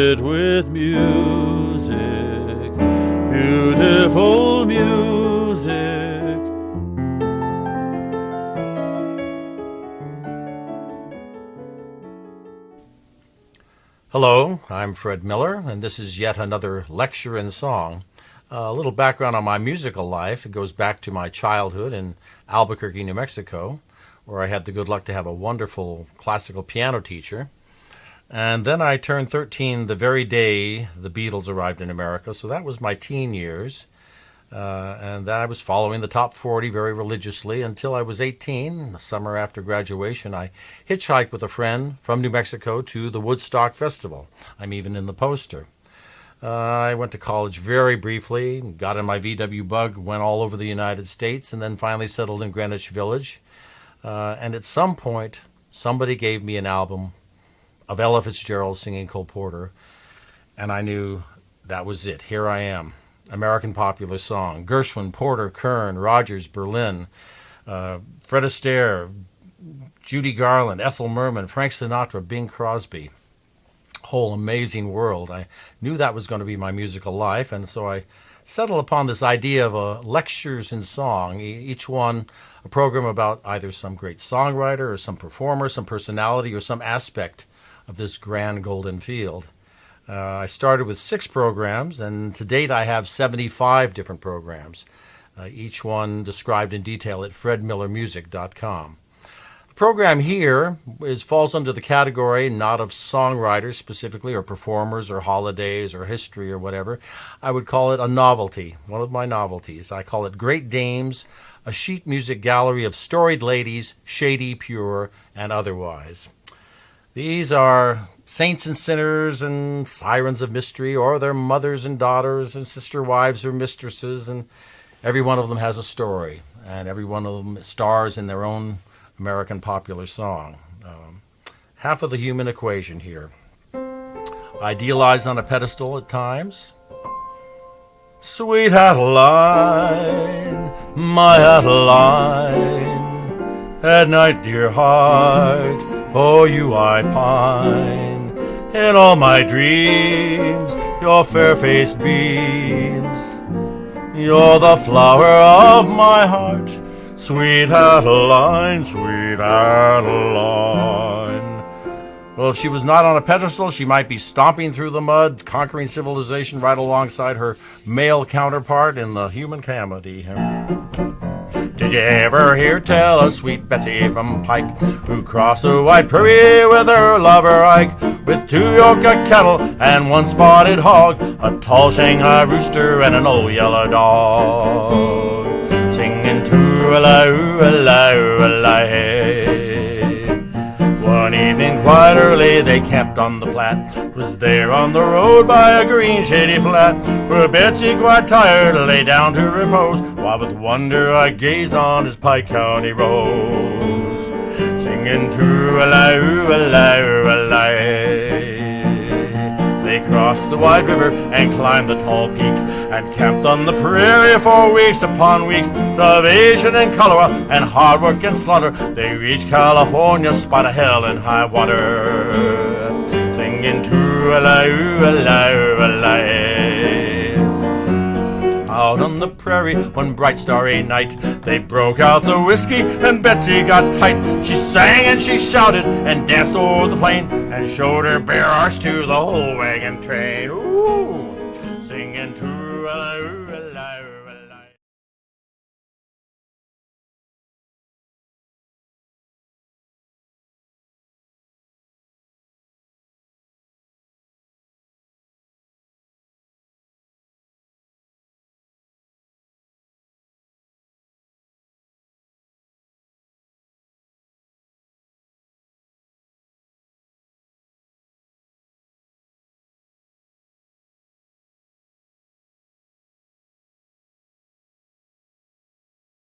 it with music, beautiful music. Hello, I'm Fred Miller, and this is yet another lecture in song. A little background on my musical life. It goes back to my childhood in Albuquerque, New Mexico, where I had the good luck to have a wonderful classical piano teacher. And then I turned 13 the very day the Beatles arrived in America, so that was my teen years. And I was following the top 40 very religiously until I was 18. The summer after graduation, I hitchhiked with a friend from New Mexico to the Woodstock Festival. I'm even in the poster. I went to college very briefly, got in my VW bug, went all over the United States, and then finally settled in Greenwich Village. And at some point, somebody gave me an album of Ella Fitzgerald singing Cole Porter, and I knew that was it. Here I am. American popular song. Gershwin, Porter, Kern, Rogers, Berlin, Fred Astaire, Judy Garland, Ethel Merman, Frank Sinatra, Bing Crosby. Whole amazing world. I knew that was going to be my musical life, and so I settled upon this idea of lectures in song, each one a program about either some great songwriter or some performer, some personality, or some aspect of this grand golden field. I started with 6 programs, and to date I have 75 different programs, each one described in detail at fredmillermusic.com. The program here falls under the category not of songwriters specifically, or performers, or holidays, or history, or whatever. I would call it a novelty, one of my novelties. I call it Great Dames, a sheet music gallery of storied ladies, shady, pure, and otherwise. These are saints and sinners and sirens of mystery, or their mothers and daughters and sister wives or mistresses, and every one of them has a story, and every one of them stars in their own American popular song. Half of the human equation here. Idealized on a pedestal at times. Sweet Adeline, my Adeline, at night, dear heart, for you I pine. In all my dreams, your fair face beams. You're the flower of my heart, sweet Adeline, sweet Adeline. Well, if she was not on a pedestal, she might be stomping through the mud, conquering civilization right alongside her male counterpart in the human comedy. Did you ever hear tell of sweet Betsy from Pike, who crossed the wide prairie with her lover Ike, with 2 yoke of cattle and 1 spotted hog, a tall Shanghai rooster and an old yellow dog, singing too-a-la-oo-a-la-oo-a-la-hey. One evening quite early they camped on the Platte. 'Twas there on the road by a green shady flat, where Betsy quite tired lay down to repose, while with wonder I gazed on his Pike County rose, singing too-a-la-oo-a-la-oo-a-la-hey. They crossed the wide river and climbed the tall peaks, and camped on the prairie for weeks upon weeks. Starvation and cholera and hard work and slaughter, they reached California, spot of hell and high water, singing too-a-la-oo-a-la-oo-a-la-hey. Out on the prairie one bright starry night, they broke out the whiskey and Betsy got tight. She sang and she shouted and danced over the plain, and showed her bare arse to the whole wagon train. Ooh, singing too-a-la-oo-a-la.